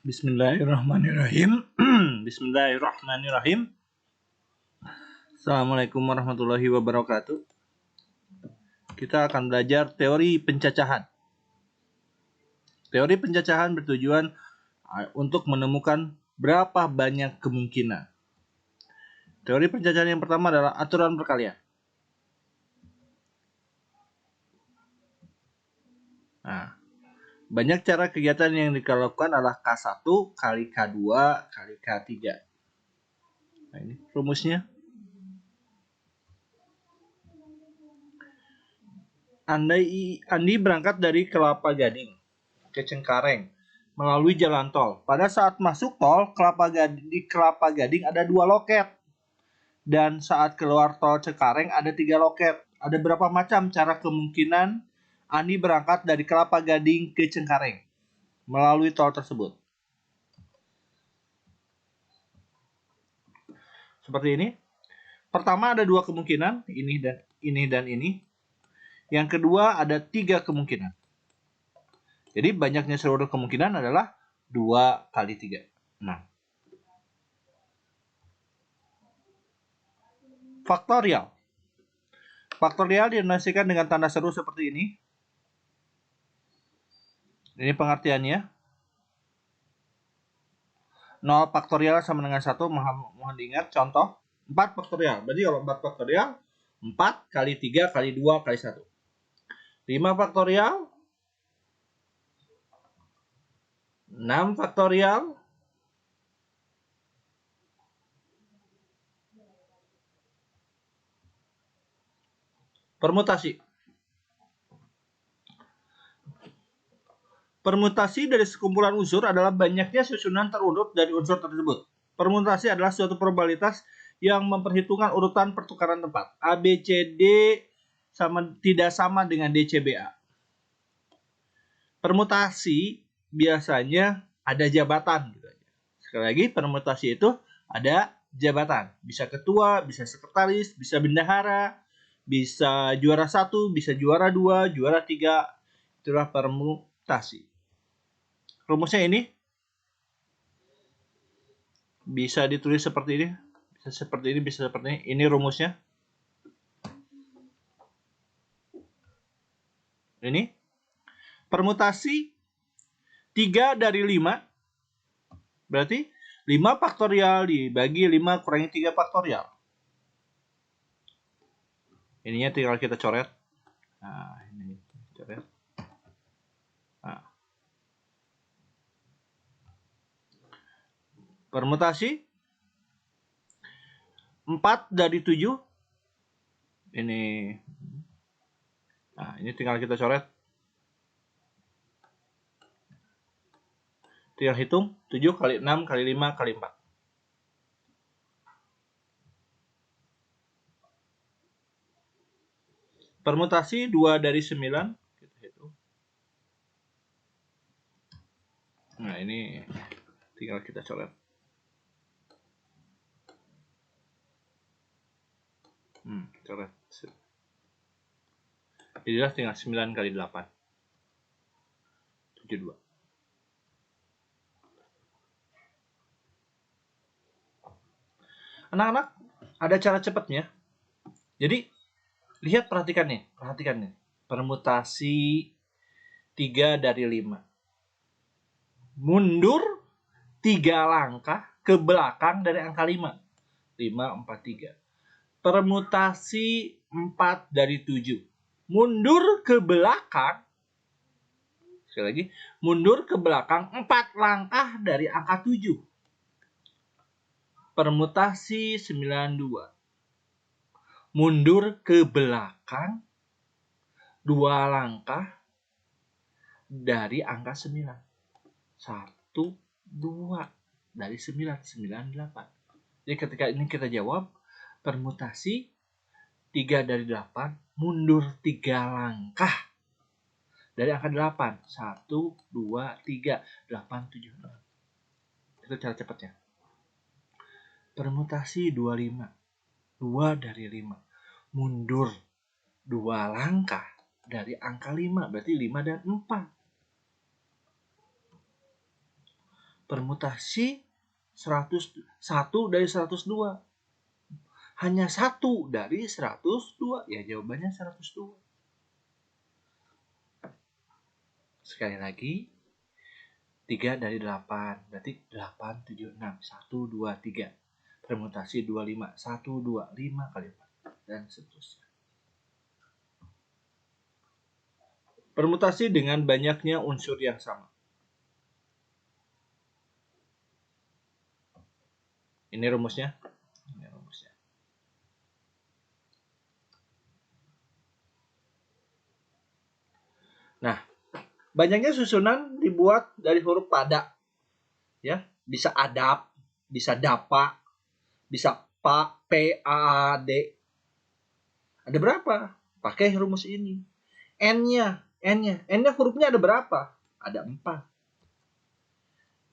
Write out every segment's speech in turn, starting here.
Bismillahirrahmanirrahim. Bismillahirrahmanirrahim. Assalamualaikum warahmatullahi wabarakatuh. Kita akan belajar teori pencacahan. Teori pencacahan bertujuan untuk menemukan berapa banyak kemungkinan. Teori pencacahan yang pertama adalah aturan perkalian. Nah, banyak cara kegiatan yang dilakukan adalah K1 kali K2 kali K3. Nah, ini rumusnya. Andi berangkat dari Kelapa Gading ke Cengkareng melalui jalan tol. Pada saat masuk tol, di Kelapa Gading ada 2 loket. Dan saat keluar tol Cengkareng ada 3 loket. Ada berapa macam cara kemungkinan Andi berangkat dari Kelapa Gading ke Cengkareng melalui tol tersebut? Seperti ini. Pertama ada 2 kemungkinan, ini dan ini. Yang kedua ada 3 kemungkinan. Jadi banyaknya seluruh kemungkinan adalah 2 kali 3. Nah. Faktorial. Faktorial dinotasikan dengan tanda seru seperti ini. Ini pengertiannya. 0 faktorial sama dengan 1. Mohon diingat contoh. 4 faktorial. Berarti kalau 4 faktorial, 4 kali 3 kali 2 kali 1. 5 faktorial. 6 faktorial. Permutasi. Permutasi dari sekumpulan unsur adalah banyaknya susunan terurut dari unsur tersebut. Permutasi adalah suatu probabilitas yang memperhitungkan urutan pertukaran tempat. A, B, C, D tidak sama dengan D, C, B, A. Permutasi biasanya ada jabatan. Sekali lagi, permutasi itu ada jabatan. Bisa ketua, bisa sekretaris, bisa bendahara, bisa juara 1, bisa juara 2, juara 3. Itulah permutasi. Rumusnya ini bisa ditulis seperti ini, bisa seperti ini, bisa seperti ini. Ini rumusnya. Ini permutasi 3 dari 5 berarti 5 faktorial dibagi 5 kurangi 3 faktorial. Ininya tinggal kita coret. Nah, ini coret. Nah. Permutasi 4 dari 7. Ini. Nah, ini tinggal kita coret. Tinggal hitung 7 kali 6 kali 5 kali 4. Permutasi 2 dari 9. Kita hitung. Nah, ini tinggal kita coret. Coret. Jadilah tinggal 9 kali 8. 72. Anak-anak, ada cara cepatnya. Jadi, perhatikan nih. Permutasi 3 dari 5. Mundur 3 langkah ke belakang dari angka 5. 5, 4, 3. Permutasi 4 dari 7. Mundur ke belakang. Sekali lagi. Mundur ke belakang 4 langkah dari angka 7. Permutasi 92. Mundur ke belakang 2 langkah dari angka 9. 1, 2 dari 9, 98. Jadi ketika ini kita jawab, permutasi 3 dari 8, mundur 3 langkah dari angka 8. 1, 2, 3, 8, 7, 6. Itu cara cepatnya. Permutasi 25. 2 dari 5. Mundur 2 langkah dari angka 5. Berarti 5 dan 4. permutasi 101 dari 102. Hanya 1 dari 102. Ya jawabannya 102. Sekali lagi. 3 dari 8. Berarti 8, 7, 6. 1, 2, 3. Permutasi 25. 1, 2, 5 kali 4. Dan seterusnya. Permutasi dengan banyaknya unsur yang sama. Ini rumusnya. Nah, banyaknya susunan dibuat dari huruf pada. Ya, bisa adap, bisa dapa, bisa pa, p, a, d. Ada berapa? Pakai rumus ini. N-nya hurufnya ada berapa? Ada 4.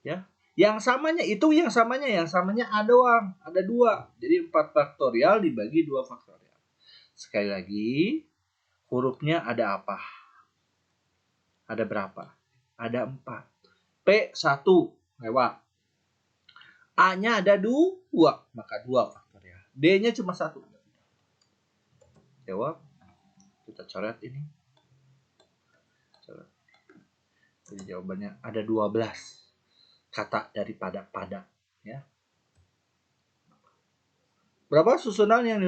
Ya. Yang samanya A doang, ada 2. Jadi 4 faktorial dibagi 2 faktorial. Sekali lagi, hurufnya ada apa? Ada berapa? Ada 4. P 1 lewat. A-nya ada 2, maka 2 faktorial. D-nya cuma 1. Jawab. Kita coret ini. Jadi jawabannya ada 12 kata daripada pada, ya. Berapa susunan yang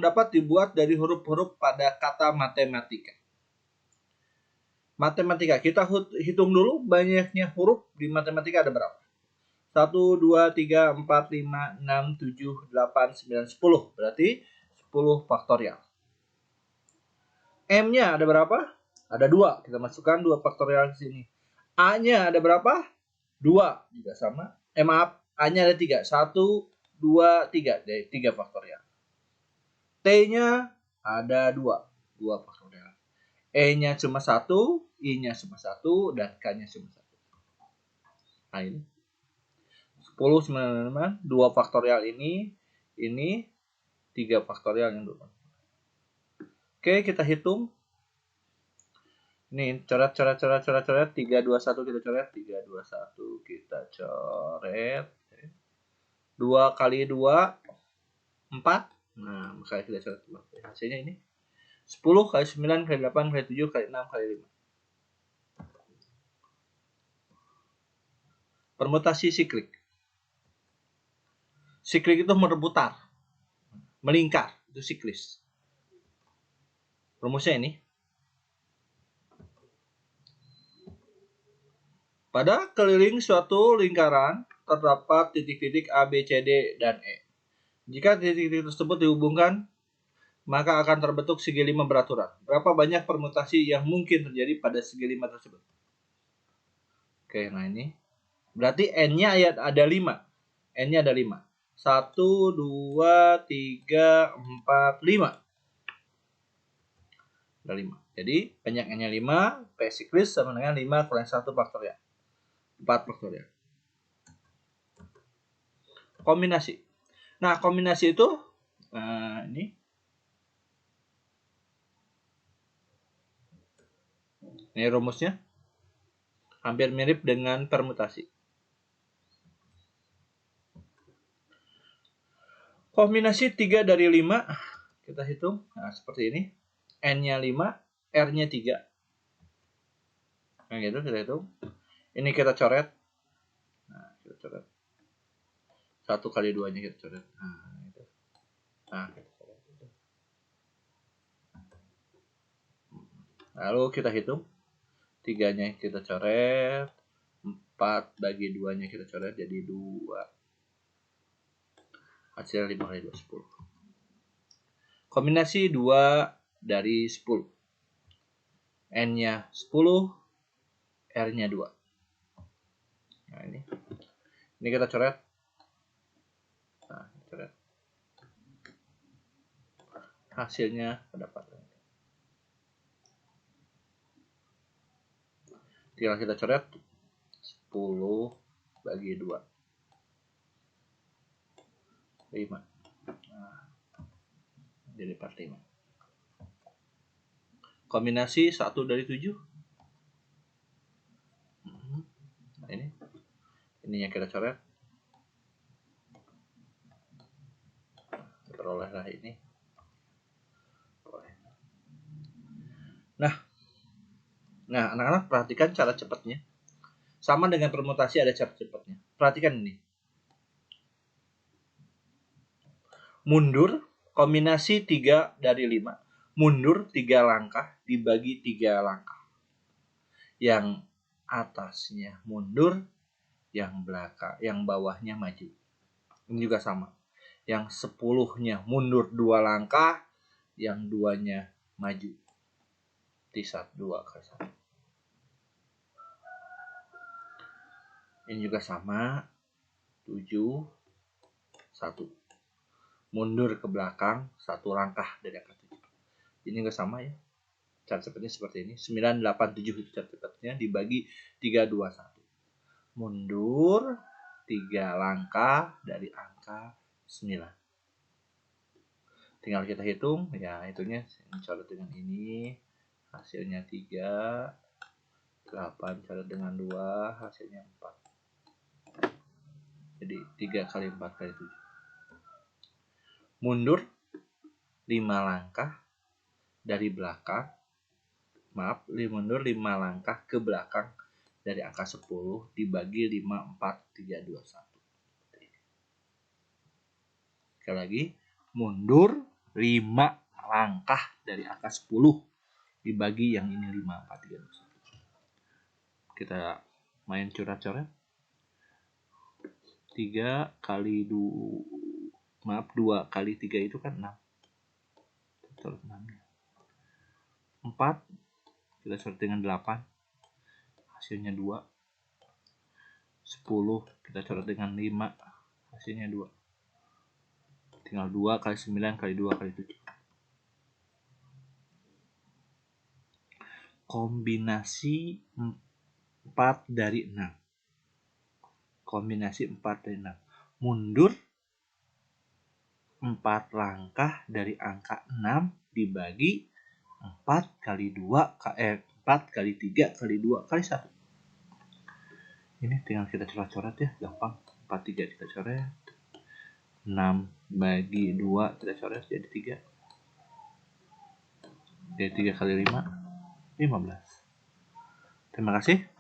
dapat dibuat dari huruf-huruf pada kata matematika? Matematika, kita hitung dulu banyaknya huruf di matematika ada berapa? 1, 2, 3, 4, 5, 6, 7, 8, 9, 10. Berarti 10 faktorial. M-nya ada berapa? Ada 2. Kita masukkan 2 faktorial di sini. A-nya ada berapa? 2. Juga sama. Maaf. A-nya ada 3. 1, 2, 3. Jadi 3 faktorial. T-nya ada 2. 2 faktorial. E-nya cuma 1. I-nya cuma 1. Dan K-nya cuma 1. Nah ini. 10, 9, 2 faktorial ini. Ini 3 faktorial yang dulu. Oke, kita hitung. Ini coret 3, 2, 1 kita coret. 3, 2, 1 kita coret. 2 kali 2 4. Nah, maka kita coret. Hasilnya ini 10 kali 9 kali 8 kali 7 kali 6 kali 5. Permutasi siklik. Siklik itu berputar, melingkar, itu siklis. Rumusnya ini. Pada keliling suatu lingkaran terdapat titik-titik A, B, C, D, dan E. Jika titik-titik tersebut dihubungkan, maka akan terbentuk segi 5 beraturan. Berapa banyak permutasi yang mungkin terjadi pada segi 5 tersebut? Oke, nah ini. Berarti N-nya ada 5. N-nya ada 5. 1, 2, 3, 4, 5. Ada 5. Jadi, banyak N-nya 5. P siklis sama dengan 5 kurang 1 faktorial. 4 faktorial. Kombinasi. Nah, kombinasi itu ini. Ini rumusnya. Hampir mirip dengan permutasi. Kombinasi 3 dari 5. Kita hitung. Nah, seperti ini. N-nya 5, R-nya 3. Nah, gitu kita hitung. Ini kita coret. Nah, kita coret. 1 kali 2-nya kita coret. Nah, gitu. Nah, kita coret. Lalu kita hitung. 3-nya kita coret. 4 bagi 2-nya kita coret jadi 2. Hasil 5 kali 2, 10. Kombinasi 2 dari 10. N-nya 10, R-nya 2. Nah, ini. Ini kita coret. Nah, coret. Hasilnya terdapat. Tinggal kita coret. 10 bagi 2. 5. Nah, jadi 45. Kombinasi 1 dari 7. Nah, ini. ininya kita coret. Perolehlah ini. Nah, anak-anak perhatikan cara cepatnya. Sama dengan permutasi ada cara cepatnya. Perhatikan ini. Mundur, kombinasi 3 dari 5. Mundur 3 langkah dibagi 3 langkah. Yang atasnya mundur, yang bawahnya maju. Ini juga sama. Yang 10-nya mundur 2 langkah, yang 2-nya maju. Tisat 2 ke 1. Ini juga sama. 7 1. Mundur ke belakang 1 langkah dari angka 7. Ini juga sama ya. Cara cepatnya seperti ini. 9 8 7 itu cara cepatnya dibagi 3 2 1. Mundur 3 langkah dari angka 9. Tinggal kita hitung ya, hitungnya coret dengan ini. Hasilnya 3. 8 coret dengan 2, hasilnya 4. Jadi 3 kali 4 kali 7. Mundur 5 langkah dari belakang. Mundur 5 langkah ke belakang dari angka 10 dibagi 5 4 3 2 1. Sekali lagi, mundur 5 langkah dari angka 10 dibagi yang ini 5 4 3 2 1. Kita main coret-coret. 3 kali 2 kali 3 itu kan 6. Coret 6-nya. 4 kita coret dengan 8. Hasilnya 2. 10 kita coret dengan 5. Hasilnya 2. Tinggal 2 kali 9 kali 2 kali 7. Kombinasi 4 dari 6. Kombinasi 4 dari 6. Mundur 4 langkah dari angka 6 dibagi 4 kali 2 4 kali 3 kali 2 kali 1. Ini tinggal kita coret-coret ya, gampang. 4 3 kita coret. 6 bagi 2 kita coret jadi 3. Jadi 3 kali 5 15. Terima kasih.